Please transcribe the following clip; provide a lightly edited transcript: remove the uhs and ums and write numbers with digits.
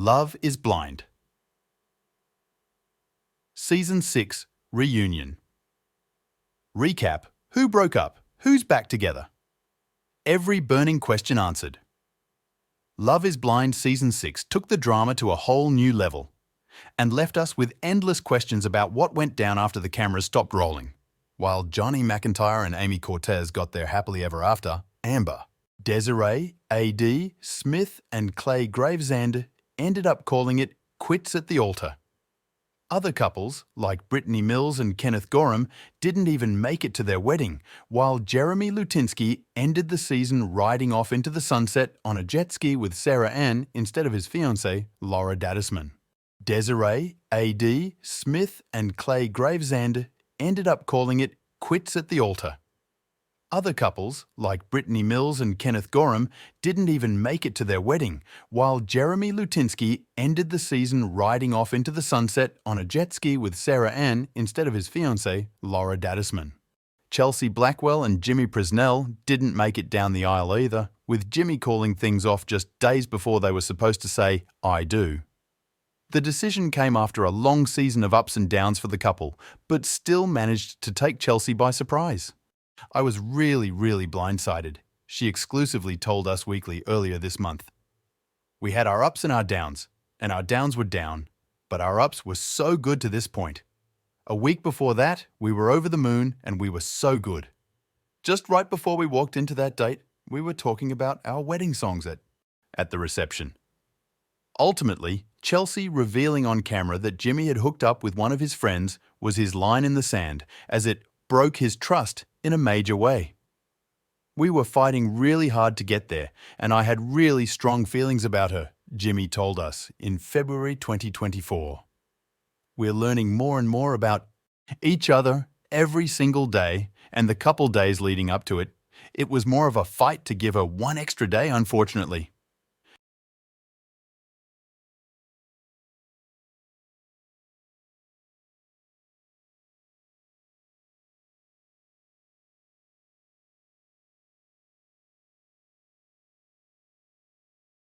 Love is Blind. Season 6 Reunion. Recap: who broke up? Who's back together? Every burning question answered. Love is Blind Season 6 took the drama to a whole new level and left us with endless questions about what went down after the cameras stopped rolling. While Johnny McIntyre and Amy Cortez got their happily ever after, Amber, Desiree, AD, Smith and Clay Gravesend ended up calling it quits at the altar. Other couples, like Brittany Mills and Kenneth Gorham, didn't even make it to their wedding, while Jeremy Lutinsky ended the season riding off into the sunset on a jet ski with Sarah Ann instead of his fiancée, Laura Dadisman. Desiree, AD, Smith and Clay Gravesend ended up calling it quits at the altar. Other couples, like Brittany Mills and Kenneth Gorham, didn't even make it to their wedding, while Jeremy Lutinsky ended the season riding off into the sunset on a jet ski with Sarah Ann instead of his fiancée, Laura Dadisman. Chelsea Blackwell and Jimmy Presnell didn't make it down the aisle either, with Jimmy calling things off just days before they were supposed to say, "I do." The decision came after a long season of ups and downs for the couple, but still managed to take Chelsea by surprise. "I was really blindsided," she exclusively told Us Weekly earlier this month. "We had our ups and our downs were down, but our ups were so good to this point. A week before that, we were over the moon and we were so good. Just right before we walked into that date, we were talking about our wedding songs at the reception." Ultimately, Chelsea revealing on camera that Jimmy had hooked up with one of his friends was his line in the sand, as it broke his trust in a major way. "We were fighting really hard to get there, and I had really strong feelings about her," Jimmy told us in February 2024. "We're learning more and more about each other every single day, and the couple days leading up to it, it was more of a fight to give her one extra day, unfortunately.